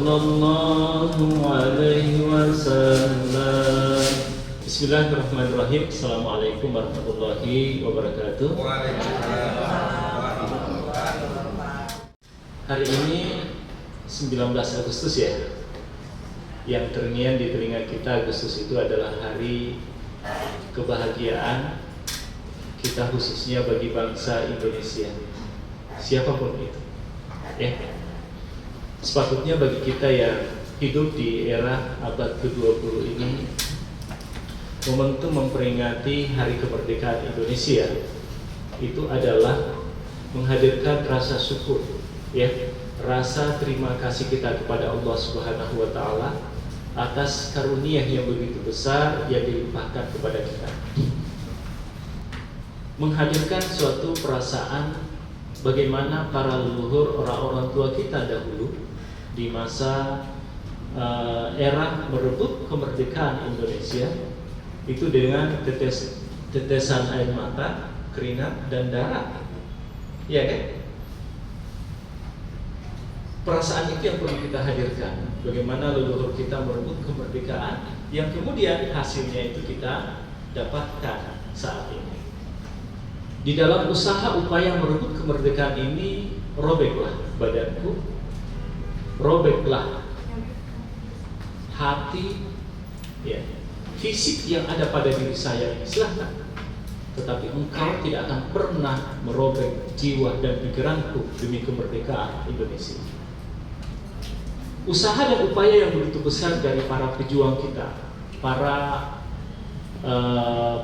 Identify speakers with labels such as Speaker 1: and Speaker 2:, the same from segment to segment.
Speaker 1: sallallahu alaihi wasallam. Bismillahirrahmanirrahim. Assalamualaikum warahmatullahi wabarakatuh. Hari ini 19 Agustus ya. Yang terngiang di telinga kita, Agustus itu adalah hari kebahagiaan kita, khususnya bagi bangsa Indonesia, siapapun itu ya. Sepatutnya bagi kita yang hidup di era abad ke-20 ini, momentum memperingati hari kemerdekaan Indonesia itu adalah menghadirkan rasa syukur ya, rasa terima kasih kita kepada Allah Subhanahu wa taala atas karunia yang begitu besar yang dilimpahkan kepada kita. Menghadirkan suatu perasaan bagaimana para leluhur, orang-orang tua kita dahulu di masa era merebut kemerdekaan Indonesia itu dengan tetesan air mata, keringat dan darah, ya kan? Perasaan itu yang perlu kita hadirkan. Bagaimana leluhur kita merebut kemerdekaan yang kemudian hasilnya itu kita dapatkan saat ini. Di dalam usaha upaya merebut kemerdekaan ini, robeklah badanku, robeklah hati, ya, fisik yang ada pada diri saya ini, silahkan. Tetapi engkau tidak akan pernah merobek jiwa dan pikiranku demi kemerdekaan Indonesia. Usaha dan upaya yang begitu besar dari para pejuang kita, para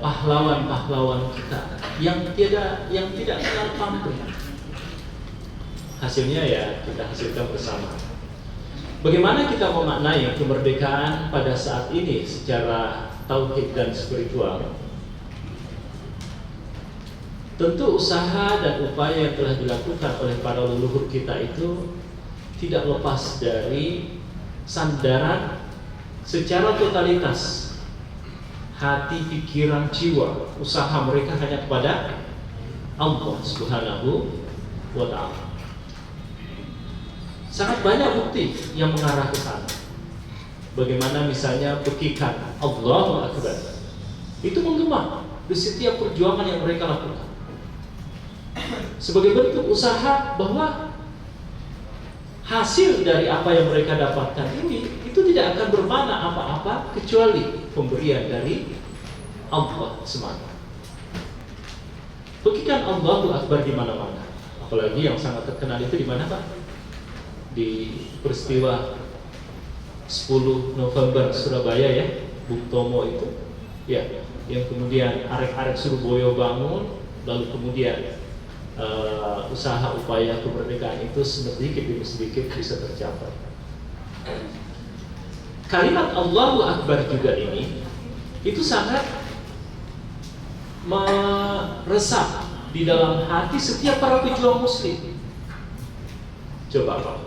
Speaker 1: pahlawan-pahlawan kita yang tidak kenal pamrih, hasilnya ya kita hasilkan bersama. Bagaimana kita memaknai kemerdekaan pada saat ini secara tauhid dan spiritual? Tentu usaha dan upaya yang telah dilakukan oleh para leluhur kita itu tidak lepas dari sandaran secara totalitas hati, pikiran, jiwa, usaha mereka hanya kepada Allah Subhanahu wa ta'ala. Sangat banyak bukti yang mengarah ke sana. Bagaimana misalnya pekikan Allahu Akbar itu menggema di setiap perjuangan yang mereka lakukan sebagai bentuk usaha bahwa hasil dari apa yang mereka dapatkan ini itu tidak akan bermakna apa-apa kecuali pemberian dari Allah semata. Pekikan Allahu Akbar di mana-mana. Apalagi yang sangat terkenal itu di mana, Pak? Di peristiwa 10 November Surabaya ya, Bung Tomo itu ya, yang kemudian arek-arek Surabaya bangun, lalu kemudian usaha upaya kemerdekaan itu sedikit demi sedikit bisa tercapai. Kalimat Allahu Akbar juga ini itu sangat meresap di dalam hati setiap para pejuang muslim. Coba Pak,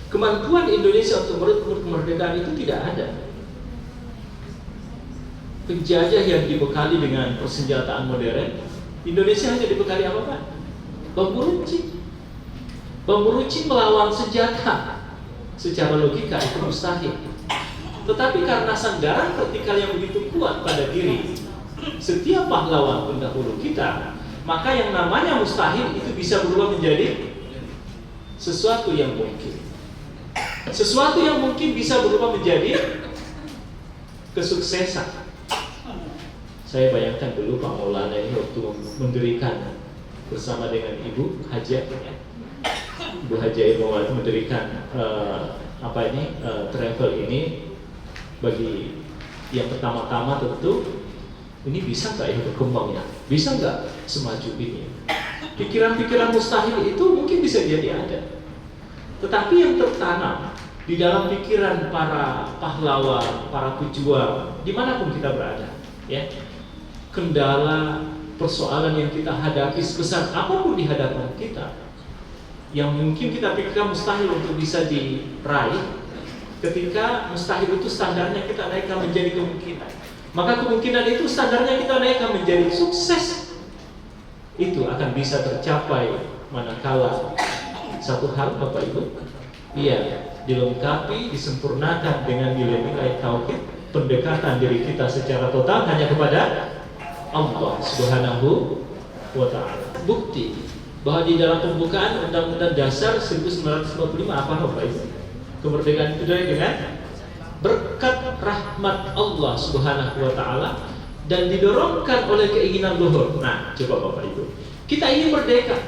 Speaker 1: kemampuan Indonesia untuk merebut kemerdekaan itu tidak ada. Penjajah yang dibekali dengan persenjataan modern, Indonesia hanya dibekali apa Pak? Bambu runcing. Bambu runcing melawan senjata secara logika itu mustahil. Tetapi karena sandaran vertikal yang begitu kuat pada diri setiap pahlawan pendahulu kita, maka yang namanya mustahil itu bisa berubah menjadi sesuatu yang mungkin. Sesuatu yang mungkin bisa berubah menjadi kesuksesan. Saya bayangkan dulu Pak Maulana ini waktu mendirikan bersama dengan Ibu Haja, Ibu Haja Ibu mendirikan travel ini. Bagi yang pertama-tama tentu ini bisa nggak ya berkembangnya, bisa nggak semaju ini? Pikiran-pikiran mustahil itu mungkin bisa jadi ada, tetapi yang tertanam di dalam pikiran para pahlawan, para pejuang, dimanapun kita berada, ya, kendala, persoalan yang kita hadapi sebesar apapun di hadapan kita, yang mungkin kita pikirkan mustahil untuk bisa diraih, ketika mustahil itu standarnya kita naikkan menjadi kemungkinan, maka kemungkinan itu standarnya kita naikkan menjadi sukses. Itu akan bisa tercapai manakala satu hal Bapak Ibu, iya, dilengkapi, disempurnakan dengan nilai-nilai tauhid, pendekatan diri kita secara total hanya kepada Allah Subhanahu wa Ta'ala. Bukti bahwa di dalam pembukaan Undang-Undang Dasar 1945 apa Bapak Ibu? Kemerdekaan itu dengan berkat rahmat Allah Subhanahu wa Ta'ala dan didorongkan oleh keinginan luhur. Nah, coba Bapak Ibu, kita ingin merdeka.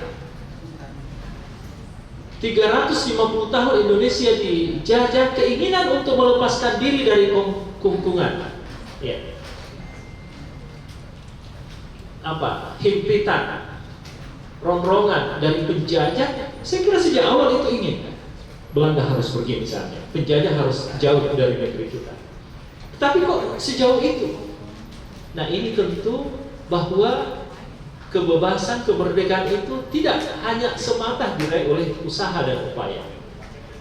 Speaker 1: 350 tahun Indonesia dijajah, keinginan untuk melepaskan diri dari kungkungan, ya, himpitan, rongrongan dari penjajah. Saya kira sejak awal itu ingin Belanda harus pergi misalnya, penjajah harus jauh dari negeri kita. Tapi kok sejauh itu? Nah, ini tentu bahwa kebebasan, kemerdekaan itu tidak hanya semata diraih oleh usaha dan upaya.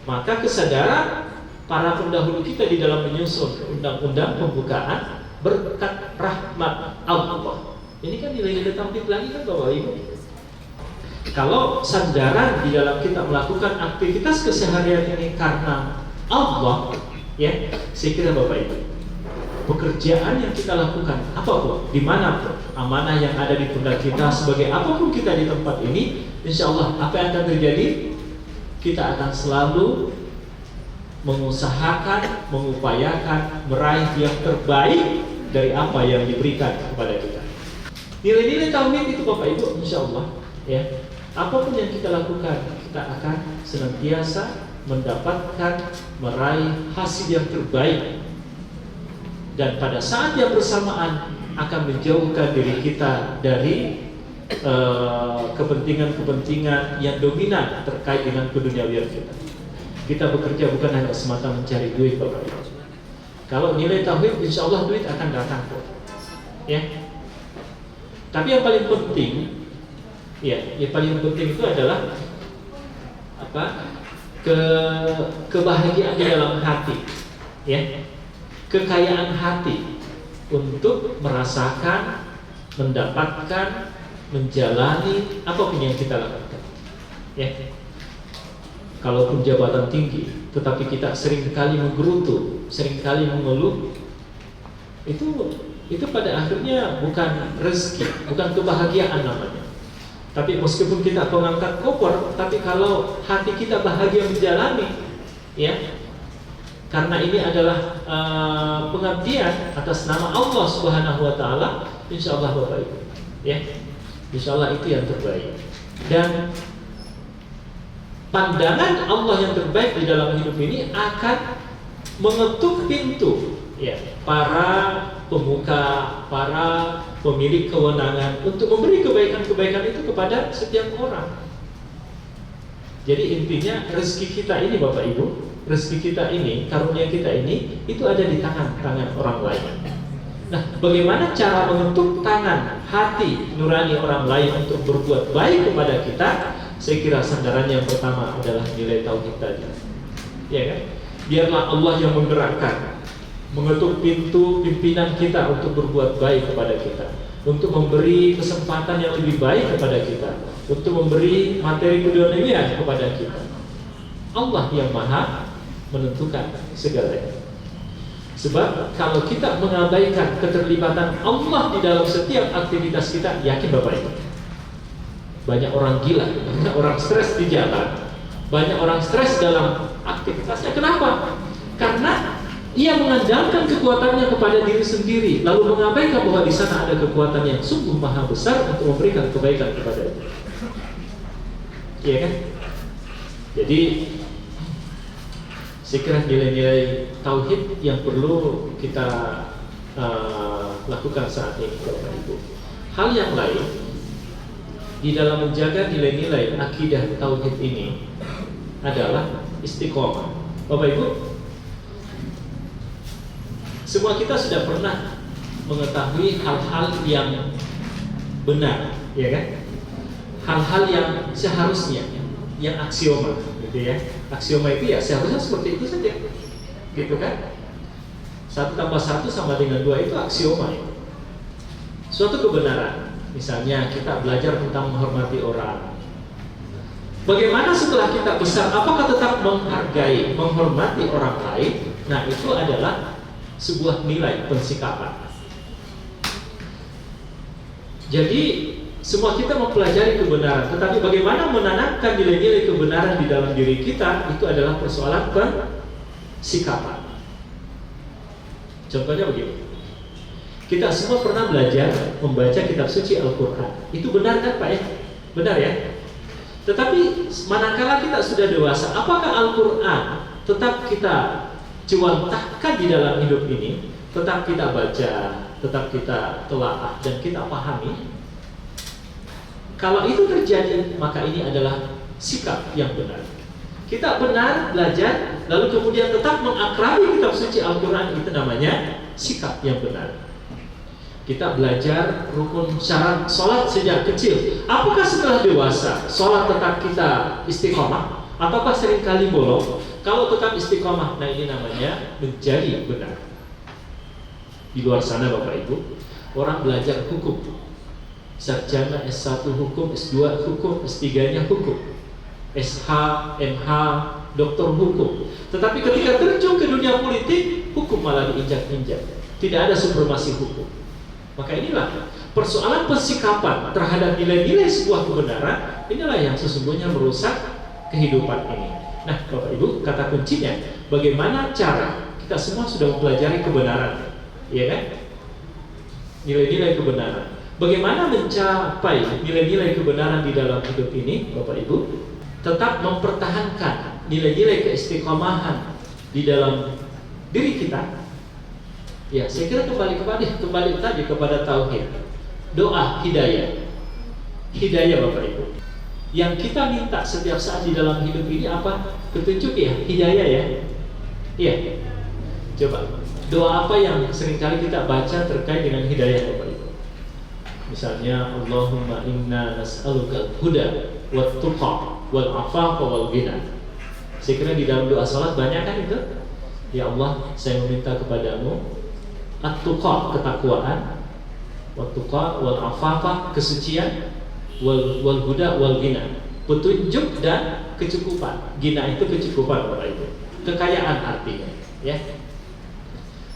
Speaker 1: Maka kesadaran para pendahulu kita di dalam menyusun undang-undang pembukaan berkat rahmat Allah. Ini kan nilai-nilai tauhid lagi kan Bapak Ibu. Kalau sandaran di dalam kita melakukan aktivitas keseharian ini karena Allah, ya, saya kira Bapak Ibu, pekerjaan yang kita lakukan apapun, dimanapun, amanah yang ada di pundak kita, sebagai apapun kita di tempat ini, insya Allah apa yang akan terjadi? Kita akan selalu mengusahakan, mengupayakan, meraih yang terbaik dari apa yang diberikan kepada kita. Nilai-nilai tauhid itu Bapak Ibu, insya Allah, ya, apapun yang kita lakukan, kita akan senantiasa mendapatkan, meraih hasil yang terbaik. Dan pada saat yang bersamaan akan menjauhkan diri kita dari kepentingan-kepentingan yang dominan terkait dengan keduniawian kita. Kita bekerja bukan hanya semata mencari duit Bapak Ibu. Kalau nilai tauhid, insya Allah duit akan datang kok, ya. Tapi yang paling penting, ya, yang paling penting itu adalah kebahagiaan di dalam hati, ya. Kekayaan hati untuk merasakan, mendapatkan, menjalani apapun yang kita lakukan, ya. Kalaupun jabatan tinggi, tetapi kita seringkali menggerutu, seringkali mengeluh, itu pada akhirnya bukan rezeki, bukan kebahagiaan namanya. Tapi meskipun kita mengangkat koper, tapi kalau hati kita bahagia menjalani, ya, karena ini adalah pengabdian atas nama Allah Subhanahu wa Ta'ala, insya Allah Bapak Ibu, ya, insya Allah itu yang terbaik. Dan pandangan Allah yang terbaik di dalam hidup ini akan mengetuk pintu, ya, para pemuka, para pemilik kewenangan untuk memberi kebaikan-kebaikan itu kepada setiap orang. Jadi intinya rezeki kita ini Bapak Ibu, rezeki kita ini, karunia kita ini, itu ada di tangan-tangan orang lain. Nah, bagaimana cara mengetuk tangan, hati nurani orang lain untuk berbuat baik kepada kita? Saya kira sandaran yang pertama adalah nilai tauhid tadi, ya kan? Biarlah Allah yang menggerakkan, mengetuk pintu pimpinan kita untuk berbuat baik kepada kita, untuk memberi kesempatan yang lebih baik kepada kita, untuk memberi materi keduniawian kepada kita. Allah yang maha menentukan segalanya. Sebab kalau kita mengabaikan keterlibatan Allah di dalam setiap aktivitas kita, yakin Bapak Ibu, banyak orang gila, banyak orang stres di jalan, banyak orang stres dalam aktivitasnya. Kenapa? Karena ia mengandalkan kekuatannya kepada diri sendiri, lalu mengabaikan bahwa di sana ada kekuatan yang sungguh maha besar untuk memberikan kebaikan kepada dia. Iya kan? Jadi saya kira nilai-nilai tauhid yang perlu kita lakukan saat ini Bapak Ibu. Hal yang lain di dalam menjaga nilai-nilai akidah tauhid ini adalah istiqomah. Bapak Ibu, semua kita sudah pernah mengetahui hal-hal yang benar, ya kan? Hal-hal yang seharusnya, yang aksioma, gitu ya. Aksioma itu ya seharusnya seperti itu saja, gitu kan? 1 tambah 1 sama dengan 2 itu aksioma ya. Suatu kebenaran, misalnya kita belajar tentang menghormati orang, Bagaimana setelah kita besar, apakah tetap menghargai, menghormati orang lain? Nah, itu adalah sebuah nilai pensikapan. Jadi semua kita mempelajari kebenaran, tetapi bagaimana menanamkan nilai-nilai kebenaran di dalam diri kita, itu adalah persoalan pensikapan. Contohnya begini, kita semua pernah belajar membaca kitab suci Al-Quran. Itu benar kan Pak ya? Benar ya? Tetapi manakala kita sudah dewasa, apakah Al-Quran tetap kita juantahkan di dalam hidup ini, tetap kita baca, tetap kita telaah dan kita pahami? Kalau itu terjadi, maka ini adalah sikap yang benar. Kita benar belajar, lalu kemudian tetap mengakrabi kitab suci Al-Quran, itu namanya sikap yang benar. Kita belajar rukun syarat sholat sejak kecil. Apakah setelah dewasa sholat tetap kita istiqomah? Ataukah seringkali bolong? Kalau tetap istiqomah, nah ini namanya menjadi benar. Di luar sana Bapak Ibu, orang belajar hukum, sarjana S1 hukum, S2 hukum, S3-nya hukum, SH, MH, doktor hukum. Tetapi ketika terjun ke dunia politik, hukum malah diinjak-injak. Tidak ada supremasi hukum. Maka inilah persoalan pensikapan terhadap nilai-nilai sebuah kebenaran. Inilah yang sesungguhnya merusak kehidupan ini. Nah Bapak Ibu, kata kuncinya, bagaimana cara kita semua sudah mempelajari kebenaran, ya kan? Nilai-nilai kebenaran. Bagaimana mencapai nilai-nilai kebenaran di dalam hidup ini, Bapak Ibu? Tetap mempertahankan nilai-nilai keistiqomahan di dalam diri kita. Ya, saya kira kembali tadi kepada tauhid. Doa hidayah. Hidayah Bapak Ibu. Yang kita minta setiap saat di dalam hidup ini apa? Petunjuk ya, hidayah ya. Iya. Coba, doa apa yang seringkali kita baca terkait dengan hidayah Bapak Ibu? Misalnya, Allahumma inna nas'aluka huda wat tuqa wal afafa wal ghina. Saya kira di dalam doa salat banyak kan itu? Ya Allah, saya meminta kepadamu at-tuqa, ketakwaan, wat-tuqa wal afafa, kesucian, wal huda wal ghina, petunjuk dan kecukupan. Ghina itu kecukupan Bapak Ibu, kekayaan artinya, ya.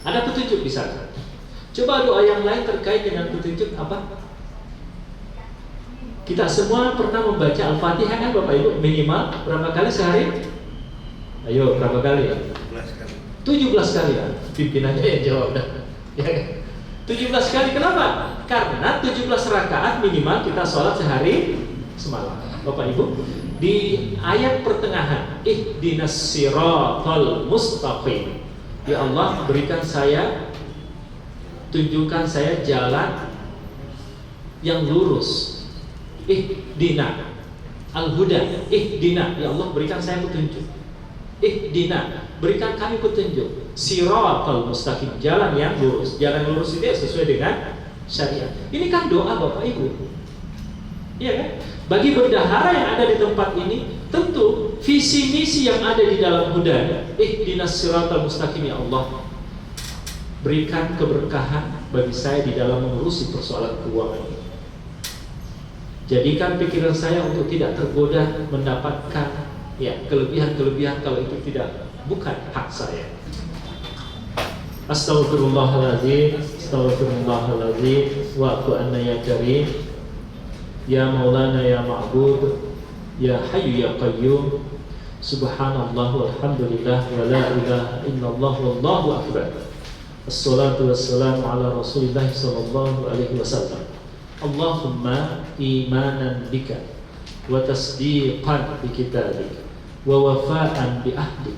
Speaker 1: Ada petunjuk di sana. Coba doa yang lain terkait dengan petunjuk apa? Kita semua pernah membaca Al-Fatihah kan Bapak Ibu, minimal berapa kali sehari? Ayo, berapa kali? 17 kali ya. Pimpinannya yang jawab dah. Ya, 17 kali. Kenapa? Karena 17 rakaat minimal kita sholat sehari semalam. Bapak Ibu, di ayat pertengahan, ihdinas siratal mustaqim. Ya Allah, berikan saya, tunjukkan saya jalan yang lurus. Ihdina al-huda. Ihdina, ya Allah, berikan saya petunjuk. Ihdina, berikan kami petunjuk. Siratal mustaqim, jalan yang lurus. Jalan lurus itu sesuai dengan syariat. Ini kan doa Bapak Ibu, iya kan? Bagi bendahara yang ada di tempat ini, tentu visi misi yang ada di dalam huda, ihdinas siratal mustaqim, ya Allah, berikan keberkahan bagi saya di dalam mengurusi persoalan keuangan ini. Jadikan pikiran saya untuk tidak tergoda mendapatkan ya kelebihan-kelebihan kalau itu bukan hak saya. Astaghfirullahaladzim, astaghfirullahaladzim, wa'fu anna ya karim, ya maulana ya ma'bud, ya hayyu ya qayyum, subhanallah walhamdulillah wa la ilaha illallah wallahu akbar. Assalatu wassalamu ala rasulillah sallallahu alaihi wasallam. Allahumma imanan bika wa tasdiqan bi kitabik wa wafa'an bi ahdik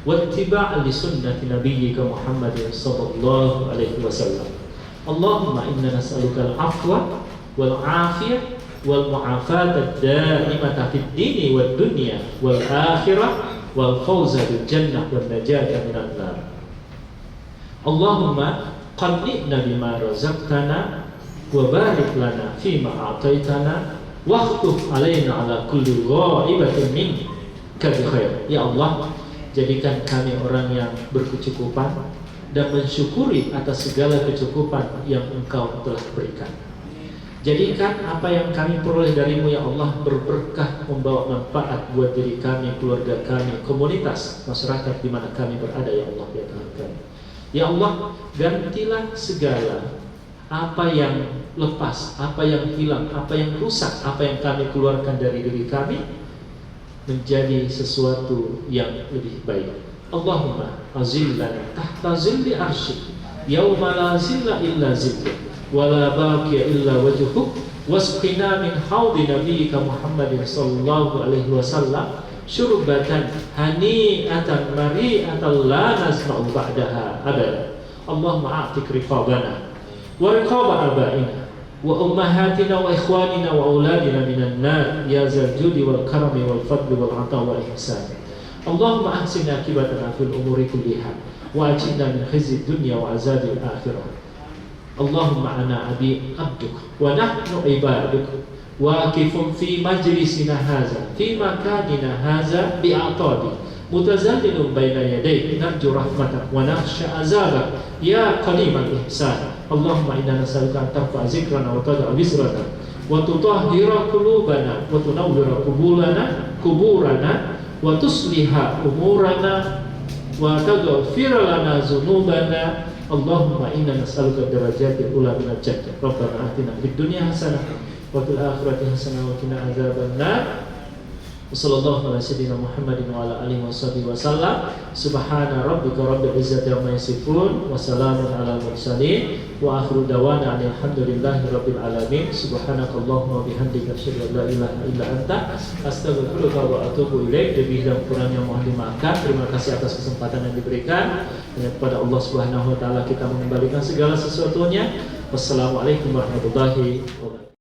Speaker 1: wattiba'an li sunnati nabiyyika Muhammadin sallallahu alaihi wasallam. Allahumma inna nas'aluka al-afwa wal afiyah wal mu'afata ad-da'imata fid dini wad dunya wal akhirah wal fawza bil jannah wan najata minan nar. Allahumma qanni'na bima razaqtana wa barik lana fima a'taitana wakhtuf alaina ala kulli ghaibatin minka bi khair. Ya Allah, jadikan kami orang yang berkecukupan dan mensyukuri atas segala kecukupan yang Engkau telah berikan. Jadikan apa yang kami peroleh darimu ya Allah berberkah, membawa manfaat buat diri kami, keluarga kami, komunitas, masyarakat di mana kami berada ya Allah ya Tuhan kami. Ya Allah, gantilah segala apa yang lepas, apa yang hilang, apa yang rusak, apa yang kami keluarkan dari diri kami menjadi sesuatu yang lebih baik. Allahumma azillana tahta zilli arsyik yauma la zilla illa zilluk wala baqiya illa wajhuk wasqina min haudi nabiyyika Muhammadin sallallahu alaihi wasallam syurbatan hani'atan mari'atan la nasma'u ba'daha abada. Allahumma a'tik riqabana wa riqaba abaina wa ummahatina wa ikhwanina wa auladina minan nar ya zal judi wal karami wal fadli wal ata wal ihsan. Allahumma ahsin akibatana fil umuri kulliha wa ajirna min khizyi dunya wa azabil akhirah. Allahumma ana abduk wa nahnu ibaduk waqifun fi majlisina haza fi makanina haza bi'atabi mutazallilun baina yadayk narju rahmatak wa nakhsha azabak ya qalimal ihsan. Allahumma inna nas'aluka an tarfa'a zikrana wa tad'a wisrana wa tutahhira qulubana wa tunawwira kuburana wa tusliha umurana wa taghfir lana dzunubana. Allahumma inna nas'aluka darajatil ula minal jannah. Rabbana atina fid dunya hasanah wa fil akhirati hasanah wa qina adzabannar. Wassallallahu ala sayyidina Muhammadin wa ala alihi wasallam. Subhana rabbika rabbil izzati amma yasifun wa salamun ala mursalin wa akhiru dawana alhamdulillahi rabbil alamin. Subhanakallahumma wa bihamdika asyhadu an la ilaha illa anta astaghfiruka wa atubu ilaik. Lebih dan kurangnya mohon dimaafkan. Terima kasih atas kesempatan yang diberikan. Kepada Allah Subhanahu wa taala kita mengembalikan segala sesuatunya. Wassalamualaikum warahmatullahi wabarakatuh.